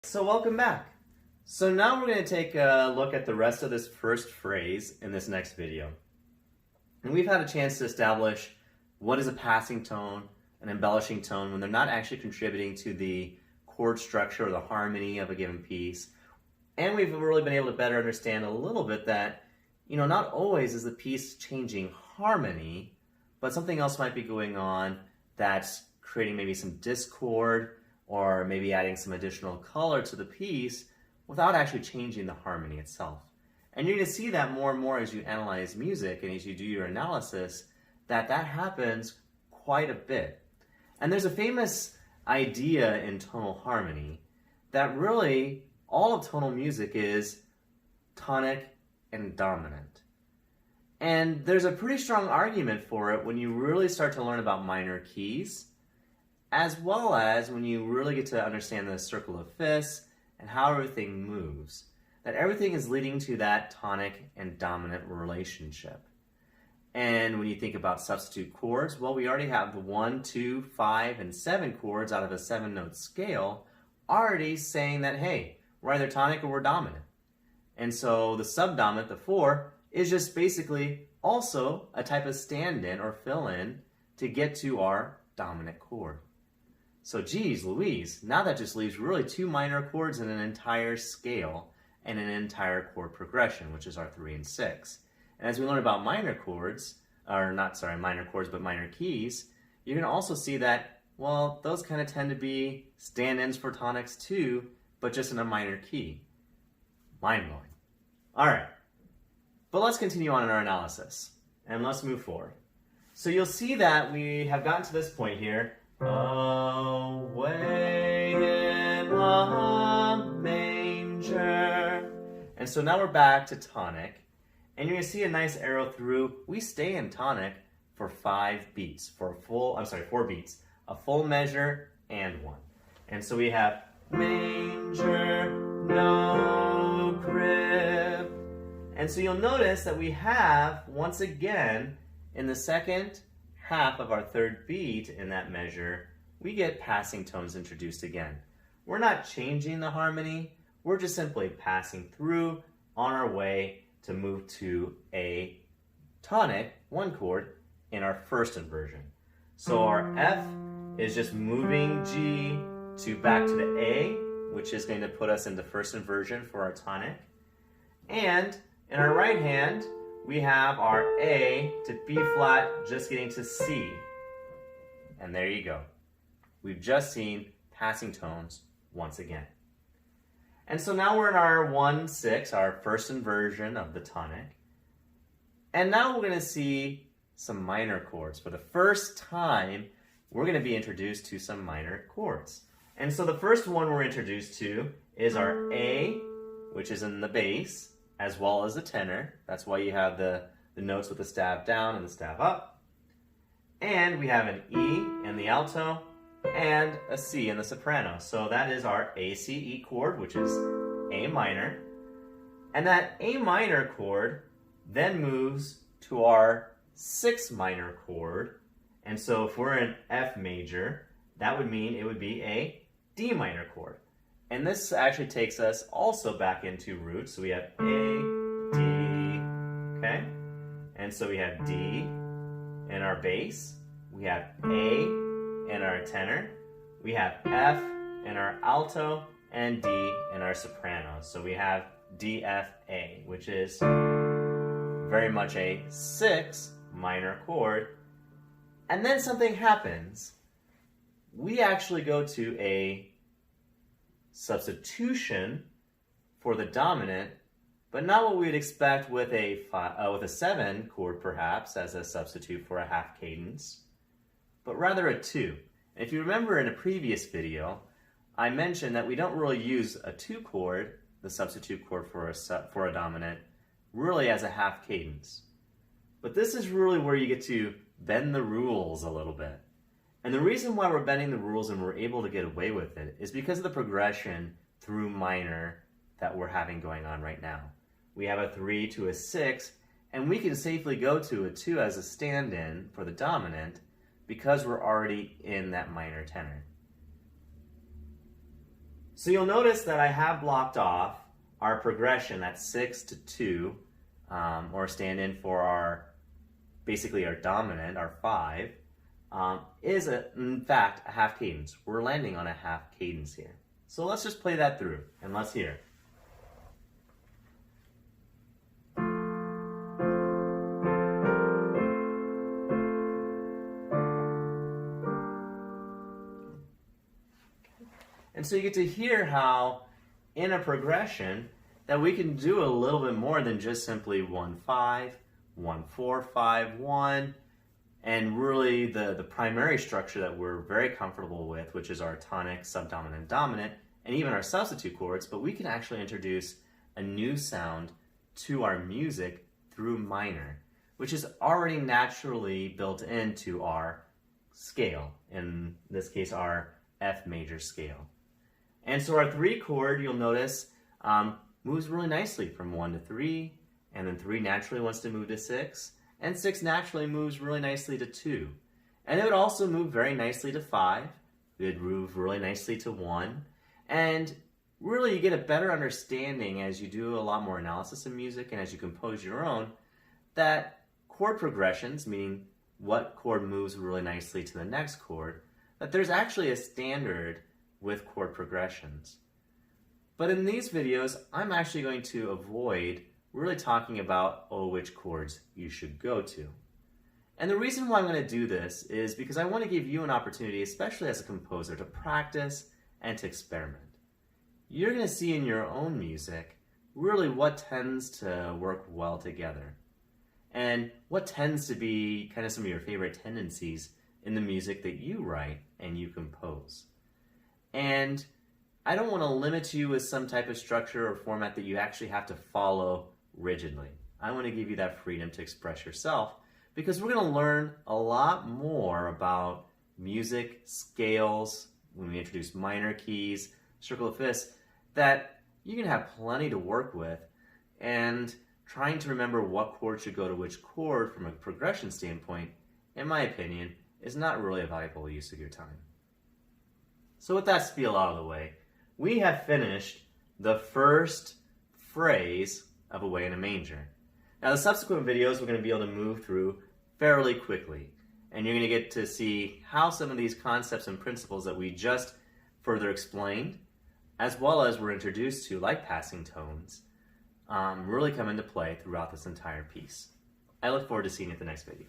So welcome back. So now we're going to take a look at the rest of this first phrase in this next video. And we've had a chance to establish what is a passing tone, an embellishing tone, when they're not actually contributing to the chord structure or the harmony of a given piece. And we've really been able to better understand a little bit that, not always is the piece changing harmony, but something else might be going on that's creating maybe some discord or maybe adding some additional color to the piece without actually changing the harmony itself. And you're going to see that more and more as you analyze music and as you do your analysis, that happens quite a bit. And there's a famous idea in tonal harmony that really all of tonal music is tonic and dominant. And there's a pretty strong argument for it when you really start to learn about minor keys, as well as when you really get to understand the circle of fifths and how everything moves, that everything is leading to that tonic and dominant relationship. And when you think about substitute chords, well, we already have the 1, 2, 5, and 7 chords out of a 7-note scale already saying that, hey, we're either tonic or we're dominant. And so the subdominant, the 4, is just basically also a type of stand-in or fill-in to get to our dominant chord. So geez Louise, now that just leaves really 2 minor chords in an entire scale and an entire chord progression, which is our 3 and 6. And as we learn about minor chords, minor chords, but minor keys, you're going to also see that, well, those kind of tend to be stand-ins for tonics too, but just in a minor key. Mind-blowing. All right, but let's continue on in our analysis, and let's move forward. So you'll see that we have gotten to this point here. Away in the manger. And so now we're back to tonic. And you're going to see a nice arrow through. We stay in tonic for 4 beats. A full measure and 1. And so we have manger, no crib. And so you'll notice that we have, once again, in the second half of our 3rd beat in that measure, we get passing tones introduced again. We're not changing the harmony, we're just simply passing through on our way to move to a tonic, 1 chord, in our first inversion. So our F is just moving G back to the A, which is going to put us into first inversion for our tonic. And in our right hand, we have our A to B flat just getting to C. And there you go. We've just seen passing tones once again. And so now we're in our 1-6, our first inversion of the tonic. And now we're going to see some minor chords. For the first time, we're going to be introduced to some minor chords. And so the first one we're introduced to is our A, which is in the bass, as well as the tenor. That's why you have the notes with the staff down and the staff up. And we have an E in the alto and a C in the soprano. So that is our ACE chord, which is A minor. And that A minor chord then moves to our 6 minor chord. And so if we're in F major, that would mean it would be a D minor chord. And this actually takes us also back into roots. So we have A, D, okay? And so we have D in our bass. We have A in our tenor. We have F in our alto and D in our soprano. So we have D, F, A, which is very much a 6 minor chord. And then something happens. We actually go to a substitution for the dominant, but not what we'd expect with a 7 chord perhaps as a substitute for a half cadence, but rather a 2. And if you remember in a previous video, I mentioned that we don't really use a 2 chord, the substitute chord for a dominant, really as a half cadence. But this is really where you get to bend the rules a little bit. And the reason why we're bending the rules and we're able to get away with it is because of the progression through minor that we're having going on right now. We have a 3 to a 6, and we can safely go to a 2 as a stand-in for the dominant because we're already in that minor tenor. So you'll notice that I have blocked off our progression at 6 to 2, or stand in for our, basically our dominant, our 5, is in fact a half cadence. We're landing on a half cadence here. So let's just play that through and let's hear it. And so you get to hear how in a progression that we can do a little bit more than just simply 1-5, 1-4-5, 1, and really the primary structure that we're very comfortable with, which is our tonic, subdominant, dominant, and even our substitute chords, but we can actually introduce a new sound to our music through minor, which is already naturally built into our scale, in this case our F major scale. And so our 3 chord, you'll notice, moves really nicely from 1 to 3, and then 3 naturally wants to move to 6, and 6 naturally moves really nicely to 2. And it would also move very nicely to 5, it would move really nicely to 1, and really you get a better understanding as you do a lot more analysis of music and as you compose your own, that chord progressions, meaning what chord moves really nicely to the next chord, that there's actually a standard with chord progressions. But in these videos, I'm actually going to avoid really talking about which chords you should go to. And the reason why I'm going to do this is because I want to give you an opportunity, especially as a composer, to practice and to experiment. You're going to see in your own music really what tends to work well together and what tends to be kind of some of your favorite tendencies in the music that you write and you compose. And I don't want to limit you with some type of structure or format that you actually have to follow rigidly. I want to give you that freedom to express yourself because we're going to learn a lot more about music, scales, when we introduce minor keys, circle of fifths, that you can have plenty to work with, and trying to remember what chord should go to which chord from a progression standpoint, in my opinion, is not really a valuable use of your time. So with that spiel out of the way, we have finished the first phrase of Away in a Manger. Now the subsequent videos we're going to be able to move through fairly quickly, and you're going to get to see how some of these concepts and principles that we just further explained, as well as were introduced to, like passing tones, really come into play throughout this entire piece. I look forward to seeing you at the next video.